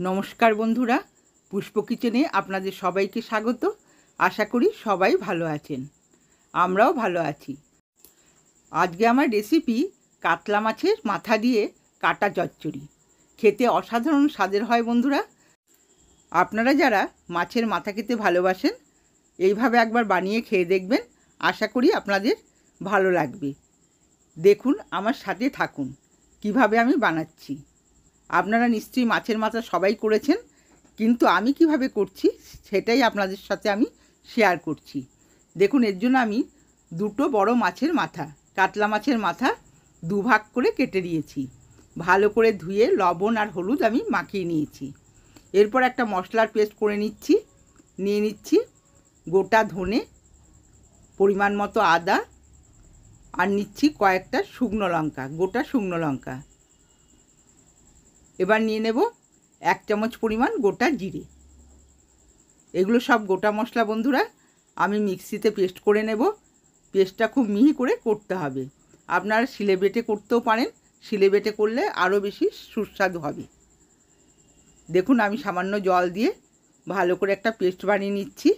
নমস্কার বন্ধুরা, পুষ্প কিচেনে আপনাদের সবাইকে স্বাগত। আশা করি সবাই ভালো আছেন, আমরাও ভালো আছি। আজকে আমার রেসিপি কাতলা মাছের মাথা দিয়ে কাটা চচ্চড়ি। খেতে অসাধারণ স্বাদের হয় বন্ধুরা। আপনারা যারা মাছের মাথা খেতে ভালোবাসেন এইভাবে একবার বানিয়ে খেয়ে দেখবেন, আশা করি আপনাদের ভালো লাগবে। দেখুন, আমার সাথে থাকুন কিভাবে আমি বানাচ্ছি। আপনারা নিশ্চয়ই মাছের মাথা সবাই করেছেন, কিন্তু আমি কিভাবে করছি সেটাই আপনাদের সাথে আমি শেয়ার করছি। দেখুন, এর জন্য আমি দুটো বড় মাছের মাথা, কাতলা মাছের মাথা দুভাগ করে কেটে নিয়েছি। ভালো করে ধুয়ে লবণ আর হলুদ আমি মাখিয়ে নিয়েছি। এরপর একটা মশলার পেস্ট করে নিয়ে নিচ্ছি গোটা ধনে, পরিমাণ মতো আদা, আর নিচ্ছি কয়েকটা শুকনো লঙ্কা, গোটা শুকনো লঙ্কা। এবার নিয়ে নেব 1 চামচ পরিমাণ গোটা জিরে। এগুলো সব গোটা মশলা বন্ধুরা, আমি মিক্সিতে পেস্ট করে নেব। পেস্টটা খুব মিহি করে করতে হবে। আপনারা শিলে বেটে করতেও পারেন, শিলে বেটে করলে আরও বেশি সুস্বাদু হবে। দেখুন, আমি সামান্য জল দিয়ে ভালো করে একটা পেস্ট বানিয়ে নিচ্ছি।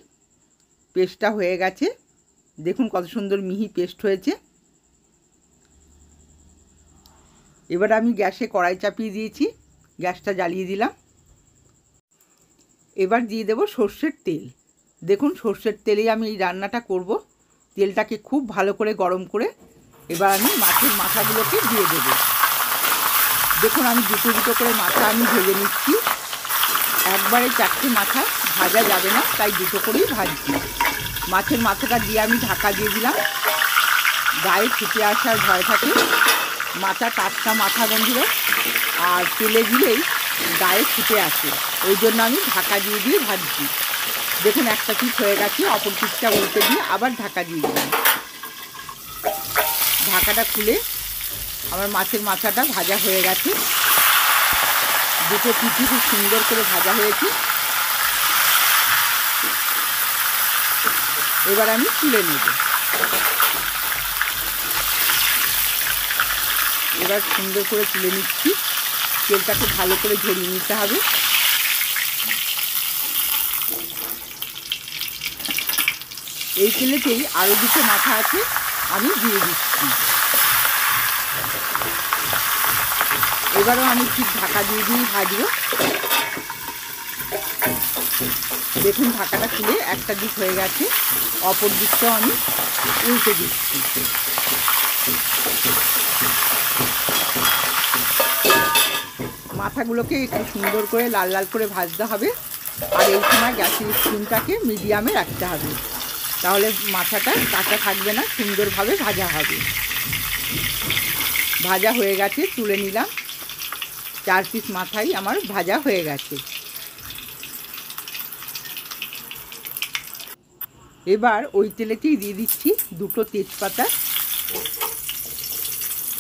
পেস্টটা হয়ে গেছে, দেখুন কত সুন্দর মিহি পেস্ট হয়েছে। এবার আমি গ্যাসে কড়াই চাপিয়ে দিয়েছি, গ্যাসটা জ্বালিয়ে দিলাম। এবার দিয়ে দেব সর্ষের তেল। দেখুন, সর্ষের তেলেই আমি এই রান্নাটা করব। তেলটাকে খুব ভালো করে গরম করে এবার আমি মাছের মাথাগুলোকে দিয়ে দেব। দেখুন, আমি দুটো দুটো করে মাথা আমি ভেজে নিচ্ছি। একবারে 4টে মাথা ভাজা যাবে না, তাই দুটো করেই ভাজছি। মাছের মাথাটা দিয়ে আমি ঢাকা দিয়ে দিলাম। গায়ে ফুটে আসার ভয় থাকে, মাথা টাটকা মাথা বন্ধুরা, আর তেলে দিলেই গায়ে ফুটে আসে, ওই জন্য আমি ঢাকা দিয়ে ভাজছি। দেখুন, একটা পিঠ হয়ে গেছে, অপর পিঠটা উল্টে দিয়ে আবার ঢাকা দিয়ে দিলাম। ঢাকাটা খুলে আমার মাছের মাথাটা ভাজা হয়ে গেছে। দুটো পিঠই খুব সুন্দর করে ভাজা হয়েছে। এবার আমি তুলে নেব। এবার সুন্দর করে তুলে নিচ্ছি। তেলটাকে ভালো করে ঝরিয়ে নিতে হবে। এই তেলেতেই আরও দুটো মাথা আছে, আমি দিয়ে দিচ্ছি। এবারও আমি ঠিক ঢাকা দিয়ে ভাজবো। দেখুন, ঢাকাটা খুলে একটা দিক হয়ে গেছে, অপর দিকটাও আমি উল্টে দিচ্ছি। মাথাগুলোকে একটু সুন্দর করে লাল লাল করে ভাজতে হবে, আর এই সময় গ্যাসের ফ্লেমটাকে মিডিয়ামে রাখতে হবে, তাহলে মাথাটা কাঁচা থাকবে না, সুন্দরভাবে ভাজা হবে। ভাজা হয়ে গেছে, তুলে নিলাম। 4 পিস মাথাই আমার ভাজা হয়ে গেছে। এবার ওই তেলেতেই দিয়ে দিচ্ছি দুটো তেজপাতা।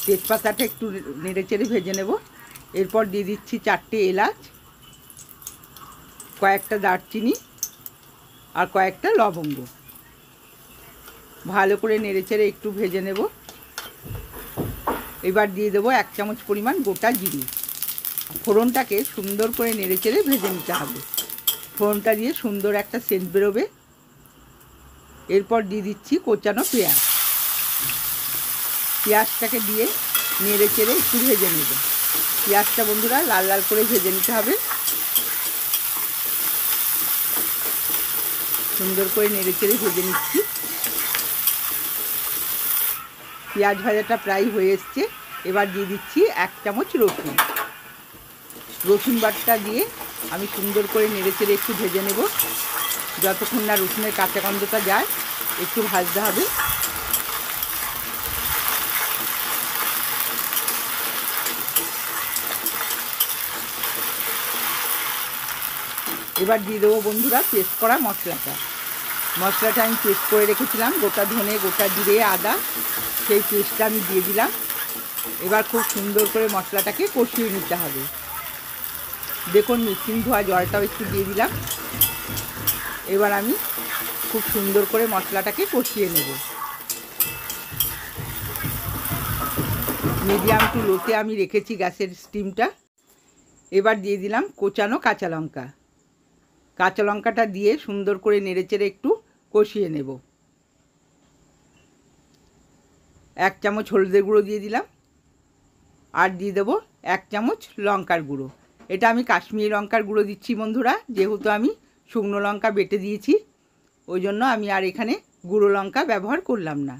তেজপাতাটা একটু নেড়েচেড়ে ভেজে নেব। এরপর দিয়ে দিচ্ছি 4টে এলাচ, কয়েকটা দারচিনি আর কয়েকটা লবঙ্গ। ভালো করে নেড়েচেড়ে একটু ভেজে নেব। এবার দিয়ে দেবো 1 চামচ পরিমাণ গোটা জিরে। ফোড়নটাকে সুন্দর করে নেড়েচেড়ে ভেজে নিতে হবে। ফোড়নটা দিয়ে সুন্দর একটা সেন্ট বেরোবে। এরপর দিয়ে দিচ্ছি কোচানো পেঁয়াজ। পেঁয়াজটাকে দিয়ে নেড়েচেড়ে একটু ভেজে নেব। পেঁয়াজটা বন্ধুরা লাল লাল করে ভেজে নিতে হবে। সুন্দর করে নেড়েচেড়ে ভেজে নিচ্ছি। পেঁয়াজ ভাজাটা প্রায় হয়ে এসছে। এবার দিয়ে দিচ্ছি 1 চামচ রসুন। রসুন বাটা দিয়ে আমি সুন্দর করে নেড়েচেড়ে একটু ভেজে নেব। যতক্ষণ না রসুনের কাঁচা গন্ধটা যায় একটু ভাজতে হবে। এবার দিয়ে দেবো বন্ধুরা পেস্ট করা মশলাটা। আমি পেস্ট করে রেখেছিলাম, গোটা ধনে, গোটা জিরে, আদা, সেই পেস্টটা আমি দিয়ে দিলাম। এবার খুব সুন্দর করে মশলাটাকে কষিয়ে নিতে হবে। দেখুন, মিক্সিং ধোয়া জলটাও একটু দিয়ে দিলাম। এবার আমি খুব সুন্দর করে মশলাটাকে কষিয়ে নেব। মিডিয়াম টু লোতে আমি রেখেছি গ্যাসের স্টিমটা। এবার দিয়ে দিলাম কোচানো কাঁচা লঙ্কা। কাঁচা লঙ্কাটা দিয়ে সুন্দর করে নেড়েচেড়ে একটু কষিয়ে নেব। 1 চামচ হলুদের গুঁড়ো দিয়ে দিলাম, আর দিয়ে দেবো 1 চামচ লঙ্কার গুঁড়ো। এটা আমি কাশ্মীরি লঙ্কার গুঁড়ো দিচ্ছি বন্ধুরা, যেহেতু আমি শুকনো লঙ্কা বেটে দিয়েছি, ওই জন্য আমি আর এখানে গুঁড়ো লঙ্কা ব্যবহার করলাম না।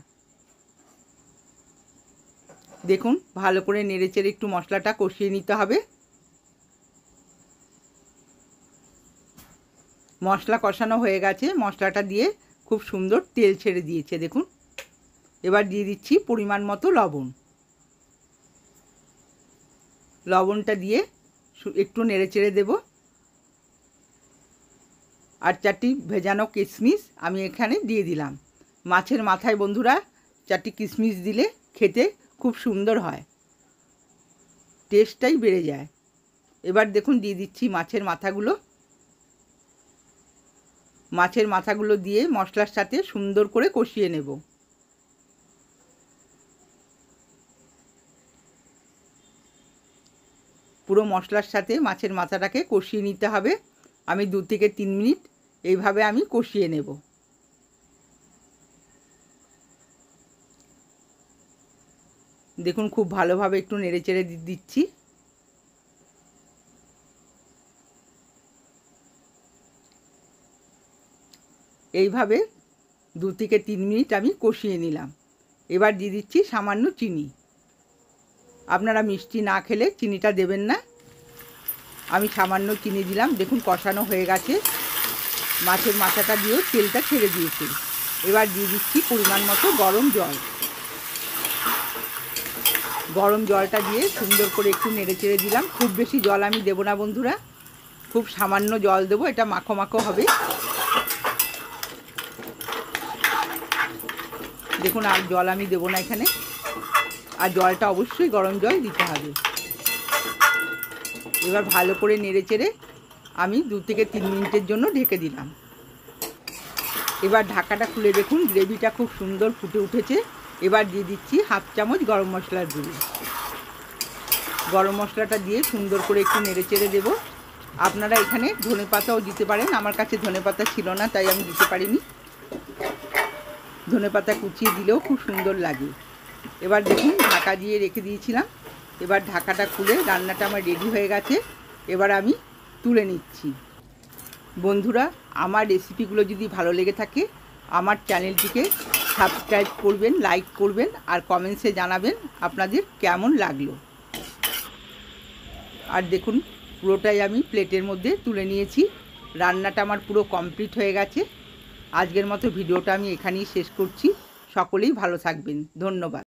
দেখুন ভালো করে নেড়েচেড়ে একটু মশলাটা কষিয়ে নিতে হবে। মশলা কষানো হয়ে গেছে, মশলাটা দিয়ে খুব সুন্দর তেল ছেড়ে দিয়েছে দেখুন। এবার দিয়ে দিচ্ছি পরিমাণ মতো লবণ। লবণটা দিয়ে একটু নেড়েচেড়ে দেব। আর 4টি ভেজানো কিশমিশ আমি এখানে দিয়ে দিলাম। মাছের মাথায় বন্ধুরা 4টি কিশমিশ দিলে খেতে খুব সুন্দর হয়, টেস্টটাই বেড়ে যায়। এবার দেখুন দিয়ে দিচ্ছি মাছের মাথাগুলো। মাছের মাথাগুলো দিয়ে মশলার সাথে সুন্দর করে কষিয়ে নেব। পুরো মশলার সাথে মাছের মাথাটাকে কষিয়ে নিতে হবে। আমি 2 থেকে 3 মিনিট এইভাবে আমি কষিয়ে নেব। দেখুন খুব ভালোভাবে একটু নেড়েচেড়ে দিচ্ছি। এইভাবে 2 থেকে 3 মিনিট আমি কষিয়ে নিলাম। এবার দিয়ে দিচ্ছি সামান্য চিনি। আপনারা মিষ্টি না খেলে চিনিটা দেবেন না, আমি সামান্য চিনি দিলাম। দেখুন কষানো হয়ে গেছে, মাছের মাথাটা দিয়েও তেলটা ছেড়ে দিয়েছে। এবার দিয়ে দিচ্ছি পরিমাণ মতো গরম জল। গরম জলটা দিয়ে সুন্দর করে একটু নেড়েচেড়ে দিলাম। খুব বেশি জল আমি দেব না বন্ধুরা, খুব সামান্য জল দেবো, এটা মাখো মাখো হবে। দেখুন আর জল আমি দেবো না এখানে, আর জলটা অবশ্যই গরম জল দিতে হবে। এবার ভালো করে নেড়েচেড়ে আমি 2 থেকে 3 মিনিটের জন্য ঢেকে দিলাম। এবার ঢাকাটা খুলে দেখুন গ্রেভিটা খুব সুন্দর ফুটে উঠেছে। এবার দিয়ে দিচ্ছি 1/2 চামচ গরম মশলার গুঁড়ো। গরম মশলাটা দিয়ে সুন্দর করে একটু নেড়েচেড়ে দেব। আপনারা এখানে ধনেপাতাও দিতে পারেন, আমার কাছে ধনেপাতা ছিল না তাই আমি দিতে পারিনি। ধনেপাতা কুচিয়ে দিলেও খুব সুন্দর লাগে। এবার দেখুন ঢাকা দিয়ে রেখে দিয়েছিলাম, এবার ঢাকাটা খুলে রান্নাটা আমার রেডি হয়ে গেছে। এবার আমি তুলে নিচ্ছি। বন্ধুরা আমার রেসিপিগুলো যদি ভালো লেগে থাকে আমার চ্যানেলটিকে সাবস্ক্রাইব করবেন, লাইক করবেন, আর কমেন্টসে জানাবেন আপনাদের কেমন লাগলো। আর দেখুন পুরোটাই আমি প্লেটের মধ্যে তুলে নিয়েছি। রান্নাটা আমার পুরো কমপ্লিট হয়ে গেছে। আজকের মতো ভিডিওটা আমি এখানেই শেষ করছি। সকলেই ভালো থাকবেন, ধন্যবাদ।